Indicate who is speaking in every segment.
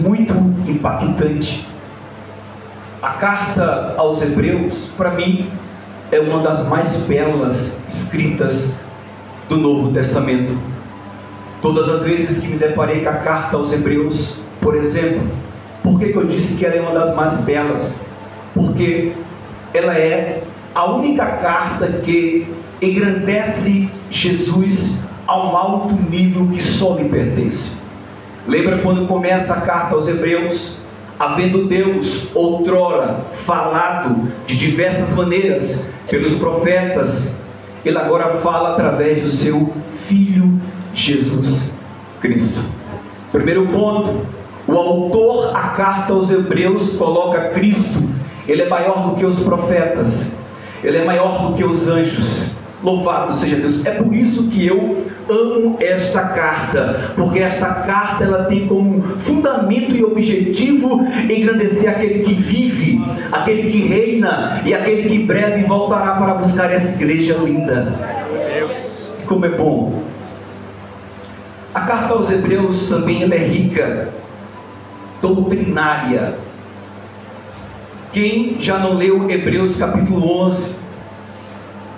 Speaker 1: muito impactante. A carta aos Hebreus, para mim, é uma das mais belas escritas do Novo Testamento. Todas as vezes que me deparei com a carta aos Hebreus, por exemplo, por que eu disse que ela é uma das mais belas? Porque ela é a única carta que engrandece Jesus a um alto nível que só lhe pertence. Lembra quando começa a carta aos Hebreus? Havendo Deus outrora falado de diversas maneiras pelos profetas, Ele agora fala através do seu Filho Jesus Cristo. Primeiro ponto, o autor a carta aos Hebreus coloca Cristo. Ele é maior do que os profetas, Ele é maior do que os anjos. Louvado seja Deus. É por isso que eu amo esta carta, porque esta carta ela tem como fundamento e objetivo engrandecer aquele que vive, aquele que reina e aquele que em breve voltará para buscar essa igreja linda. Como é bom. A carta aos Hebreus também ela é rica, doutrinária. Quem já não leu Hebreus capítulo 11,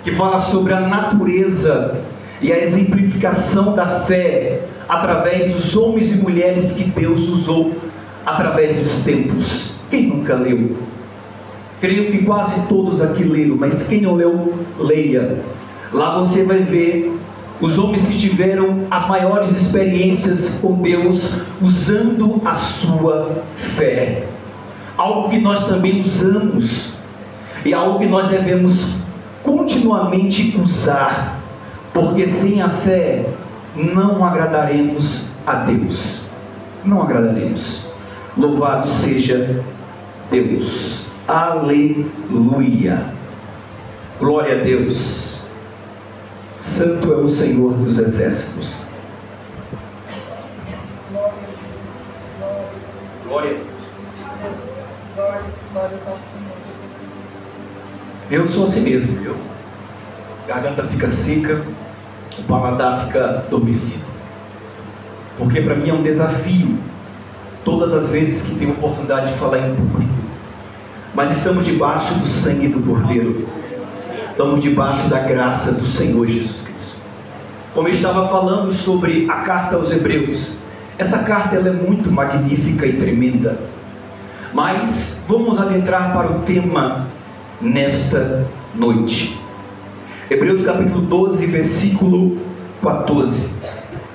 Speaker 1: que fala sobre a natureza e a exemplificação da fé através dos homens e mulheres que Deus usou através dos tempos? Quem nunca leu? Creio que quase todos aqui leram, mas quem não leu, leia. Lá você vai ver os homens que tiveram as maiores experiências com Deus usando a sua fé. Algo que nós também usamos e algo que nós devemos continuamente usar, porque sem a fé não agradaremos a Deus. Não agradaremos. Louvado seja Deus. Aleluia. Glória a Deus. Santo é o Senhor dos exércitos. Glória a Deus.
Speaker 2: Glórias ao Senhor.
Speaker 1: Eu sou assim mesmo, viu? A garganta fica seca, o paladar fica adormecido. Porque para mim é um desafio, todas as vezes que tenho oportunidade de falar em público. Mas estamos debaixo do sangue do Cordeiro. Estamos debaixo da graça do Senhor Jesus Cristo. Como eu estava falando sobre a carta aos Hebreus, essa carta ela é muito magnífica e tremenda. Mas vamos adentrar para o tema nesta noite. Hebreus capítulo 12, versículo 14.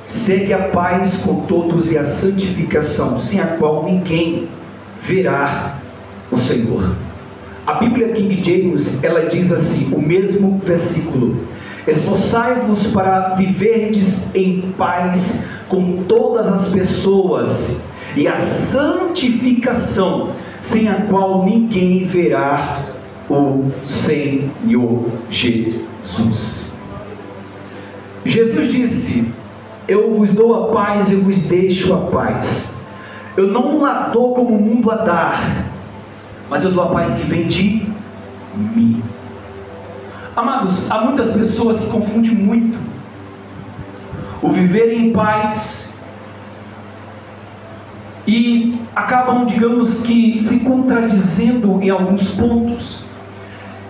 Speaker 1: Segue a paz com todos e a santificação, sem a qual ninguém verá o Senhor. A Bíblia King James, ela diz assim, o mesmo versículo: esforçai-vos para viverdes em paz com todas as pessoas e a santificação, sem a qual ninguém verá o Senhor Jesus. Jesus disse: eu vos dou a paz, eu vos deixo a paz. Eu não a dou como o mundo a dar, mas eu dou a paz que vem de mim. Amados, há muitas pessoas que confundem muito o viver em paz e acabam, digamos que, se contradizendo em alguns pontos.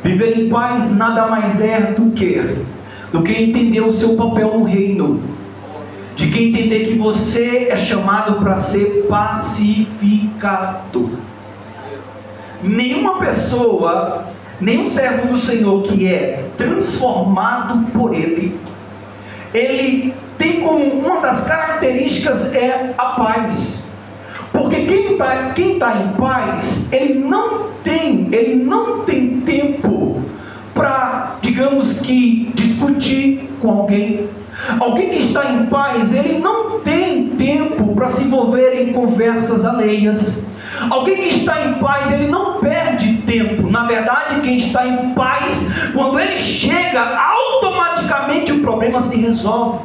Speaker 1: Viver em paz nada mais é do que entender o seu papel no reino, de que entender que você é chamado para ser pacificador. Nenhuma pessoa, nenhum servo do Senhor que é transformado por Ele, ele tem como uma das características é a paz. Porque quem está em paz, ele não tem tempo para, digamos que, discutir com alguém. Alguém que está em paz, ele não tem tempo para se envolver em conversas alheias. Alguém que está em paz, ele não perde tempo. Na verdade, quem está em paz, quando ele chega, automaticamente o problema se resolve.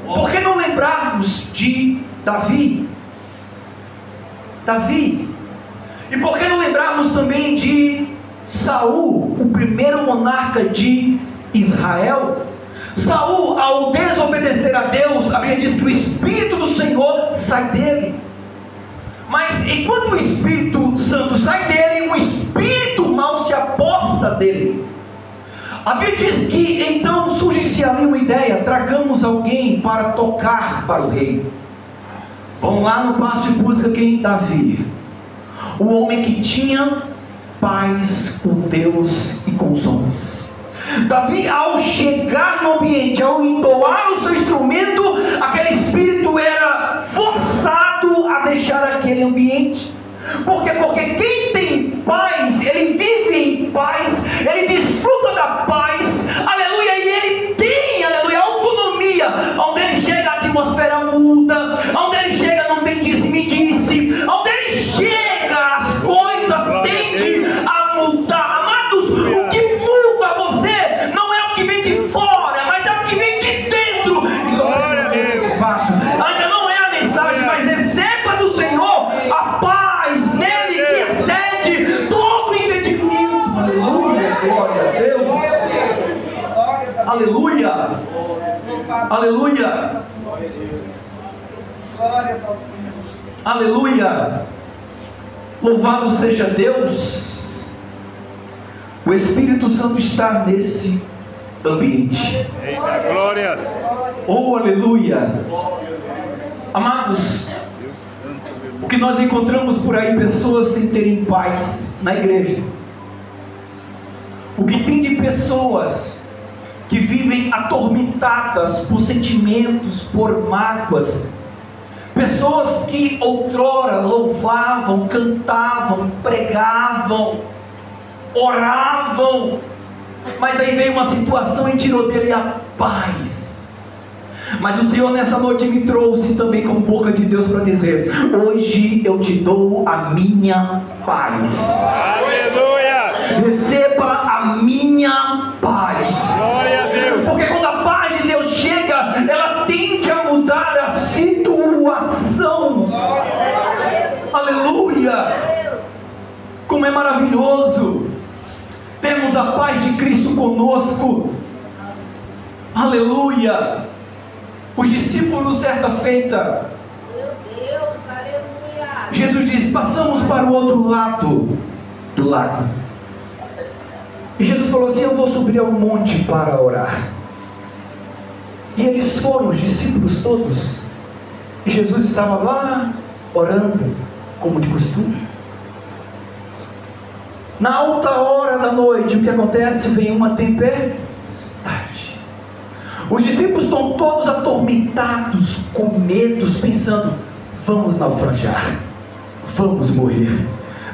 Speaker 1: Por que não lembrarmos de Davi? E por que não lembrarmos também de Saul, o primeiro monarca de Israel? Saul, ao desobedecer a Deus, a Bíblia diz que o Espírito do Senhor sai dele. Mas enquanto o Espírito Santo sai dele, o espírito mau se apossa dele. A Bíblia diz que então surge-se ali uma ideia: tragamos alguém para tocar para o rei. Vamos lá no passo de busca quem? Davi, o homem que tinha paz com Deus e com os homens. Davi, ao chegar no ambiente, ao entoar o seu instrumento, aquele espírito era forçado a deixar aquele ambiente. Por quê? Porque quem tem paz, ele vive em paz, ele desfruta da paz, aleluia, e ele tem, aleluia, autonomia. Onde ele chega, a atmosfera muda, onde ele chega, não tem disse-me-disse, onde ele chega, as coisas tendem a mudar. Amados, o que muda você não é o que vem de fora, mas é o que vem de dentro. Glória a Deus. Ainda não é a mensagem, mas receba do Senhor a paz nele que excede todo entendimento. Aleluia, glória a Deus. Aleluia, aleluia, aleluia. Louvado seja Deus. O Espírito Santo está nesse ambiente.
Speaker 2: Glórias.
Speaker 1: Oh, aleluia. Amados, o que nós encontramos por aí, pessoas sem terem paz na igreja. O que tem de pessoas que vivem atormentadas por sentimentos, por mágoas. Pessoas que outrora louvavam, cantavam, pregavam, oravam, mas aí veio uma situação e tirou dele a paz. Mas o Senhor nessa noite me trouxe também com boca de Deus para dizer: hoje eu te dou a minha paz.
Speaker 2: Aleluia!
Speaker 1: Receba a minha paz.
Speaker 2: Glória a Deus!
Speaker 1: Porque quando a paz de Deus chega, ela tende a mudar a situação. Aleluia! Como é maravilhoso temos a paz de Cristo conosco. Aleluia! Os discípulos, certa feita, Jesus disse: passamos para o outro lado do lago. E Jesus falou assim: eu vou subir ao monte para orar. E eles foram, os discípulos todos. E Jesus estava lá orando, como de costume. Na alta hora da noite, o que acontece? Vem uma tempestade. Os discípulos estão todos atormentados, com medos, pensando: vamos naufragar, vamos morrer.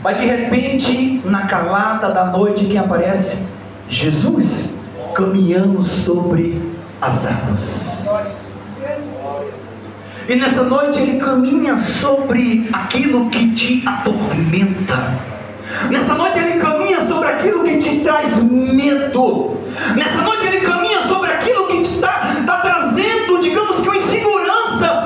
Speaker 1: Mas de repente, na calada da noite, quem aparece? Jesus, caminhando sobre as águas. E nessa noite ele caminha sobre aquilo que te atormenta. Nessa noite ele caminha sobre aquilo que te traz medo. Nessa noite ele caminha sobre aquilo que te está trazendo, digamos que uma insegurança,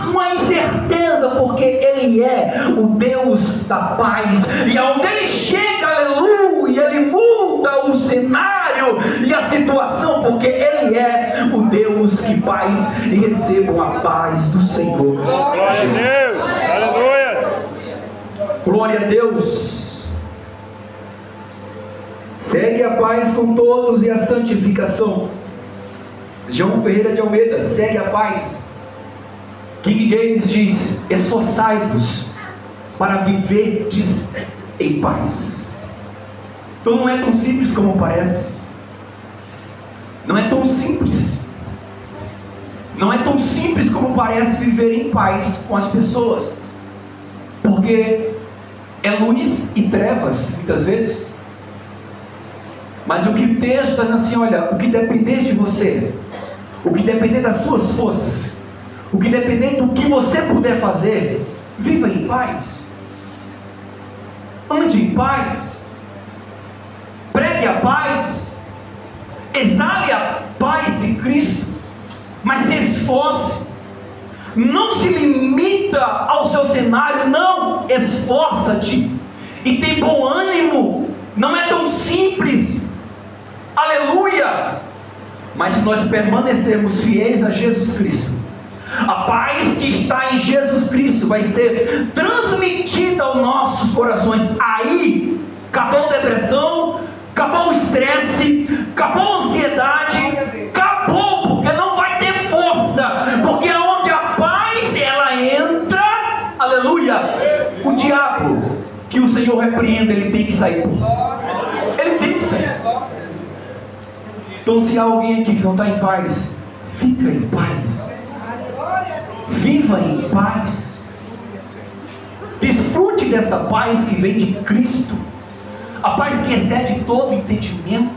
Speaker 1: uma incerteza, porque ele é o Deus da paz. E aonde ele chega, aleluia, ele muda o cenário e a situação, porque ele é o Deus que faz e recebam a paz do Senhor.
Speaker 2: Glória a Deus! Aleluia!
Speaker 1: Glória a Deus! Segue a paz com todos e a santificação. João Ferreira de Almeida, segue a paz. King James diz: esforçai-vos para viverdes em paz. Então não é tão simples como parece. Não é tão simples. Não é tão simples como parece viver em paz com as pessoas. Porque é luz e trevas, muitas vezes. Mas o que o texto está dizendo assim: olha, o que depender de você, o que depender das suas forças, o que depender do que você puder fazer, viva em paz. Ande em paz. Pregue a paz. Exale a paz de Cristo. Mas se esforce. Não se limita ao seu cenário, não. Esforça-te. E tem bom ânimo. Não é tão simples. Aleluia! Mas se nós permanecermos fiéis a Jesus Cristo, A paz que está em Jesus Cristo vai ser transmitida aos nossos corações. Aí, acabou a depressão, acabou o estresse, acabou a ansiedade, acabou, porque não vai ter força, porque onde a paz ela entra, aleluia, o diabo, que o Senhor repreenda, ele tem que sair. Ele tem que sair. Então, se há alguém aqui que não está em paz, fica em paz. Viva em paz. Desfrute dessa paz que vem de Cristo. A paz que excede todo entendimento.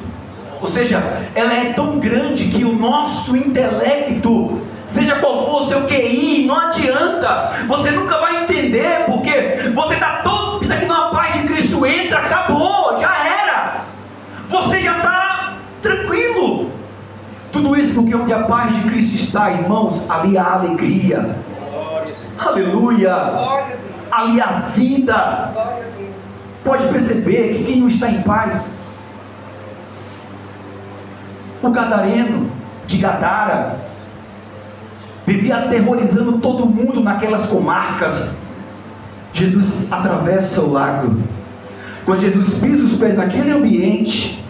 Speaker 1: Ou seja, ela é tão grande que o nosso intelecto, seja qual for o seu QI, não adianta. Você nunca vai entender, porque você está todo... Pensa que na paz de Cristo entra, acabou, já era. Você já está tranquilo. Tudo isso porque onde a paz de Cristo está, irmãos, ali há alegria. Aleluia. Ali há vida. Pode perceber que quem não está em paz, o gadareno de Gadara vivia aterrorizando todo mundo naquelas comarcas. Jesus atravessa o lago. Quando Jesus pisa os pés naquele ambiente,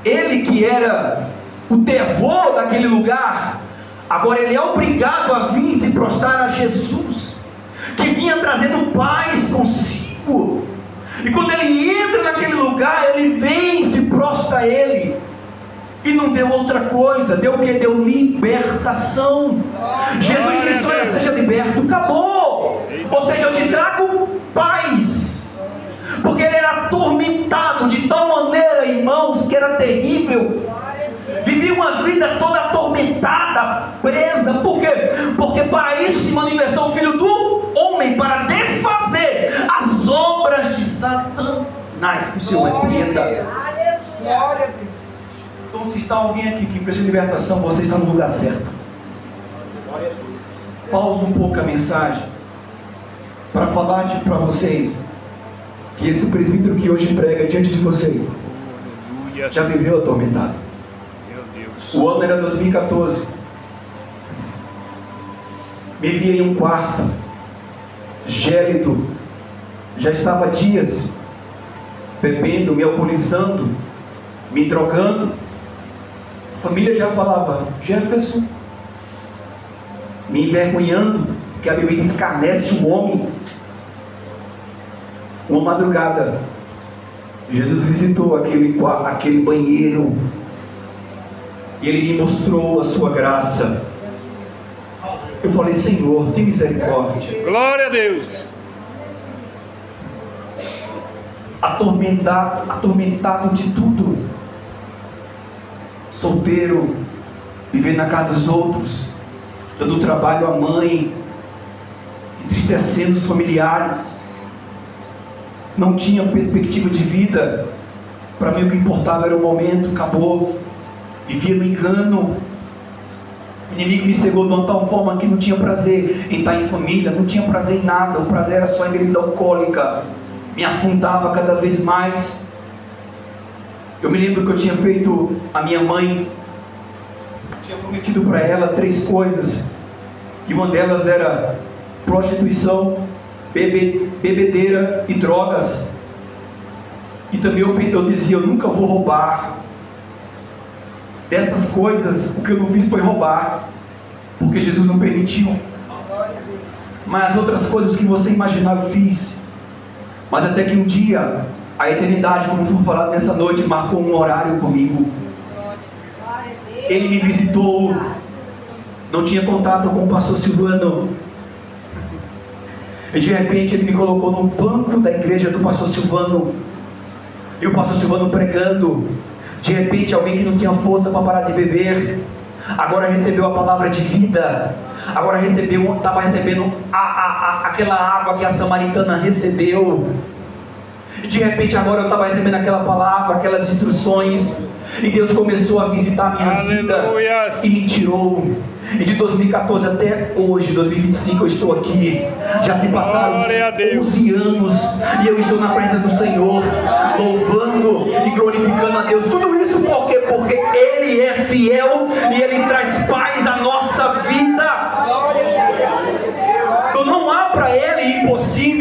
Speaker 1: ele que era o terror daquele lugar, agora ele é obrigado a vir se prostrar a Jesus, que vinha trazendo paz consigo. E quando ele entra naquele lugar, ele vem, se prostra a ele. E não deu outra coisa, deu o que? Deu libertação. Jesus disse: olha, seja liberto, acabou. Ou seja, eu te trago paz. Porque ele era atormentado de tal maneira, irmãos, que era terrível. Vivia uma vida toda atormentada, presa. Por quê? Porque para isso se manifestou o Filho do Homem, para desfazer as obras de Satanás. Que o Senhor repreenda. Então, se está alguém aqui que precisa de libertação, você está no lugar certo. Pausa um pouco a mensagem para falar para vocês que esse presbítero que hoje prega diante de vocês já viveu atormentado. O ano era 2014. Me via em um quarto gélido, já estava dias bebendo, me alcoolizando, me drogando. A família já falava: Jefferson, me envergonhando, que a bebida escarnece o homem. Uma madrugada, Jesus visitou aquele banheiro e ele me mostrou a sua graça. Eu falei: Senhor, tem misericórdia.
Speaker 2: Glória a Deus.
Speaker 1: Atormentado de tudo, solteiro, vivendo na casa dos outros, dando trabalho à mãe, entristecendo os familiares, não tinha perspectiva de vida. Para mim o que importava era o momento, acabou. Vivia no engano. O inimigo me cegou de uma tal forma que não tinha prazer em estar em família, não tinha prazer em nada. O prazer era só em bebida alcoólica. Me afundava cada vez mais. Eu me lembro que eu tinha feito a minha mãe, tinha prometido para ela 3 coisas, e uma delas era prostituição, bebedeira e drogas. E também eu dizia: eu nunca vou roubar. Dessas coisas, o que eu não fiz foi roubar, porque Jesus não permitiu. Mas as outras coisas que você imaginar eu fiz. Mas até que um dia, a eternidade, como foi falado nessa noite, marcou um horário comigo. Ele me visitou. Não tinha contato com o pastor Silvano. E de repente ele me colocou no banco da igreja do pastor Silvano. E o pastor Silvano pregando. De repente alguém que não tinha força para parar de beber, agora recebeu a palavra de vida. Agora estava recebendo aquela água que a samaritana recebeu. E de repente agora eu estava recebendo aquela palavra, aquelas instruções. E Deus começou a visitar a minha vida e me tirou. E de 2014 até hoje, 2025, eu estou aqui. Já se passaram 11 anos e eu estou na presença do Senhor, louvando e glorificando a Deus. Tudo isso por quê? Porque Ele é fiel e Ele traz paz à nossa vida. ele impossível.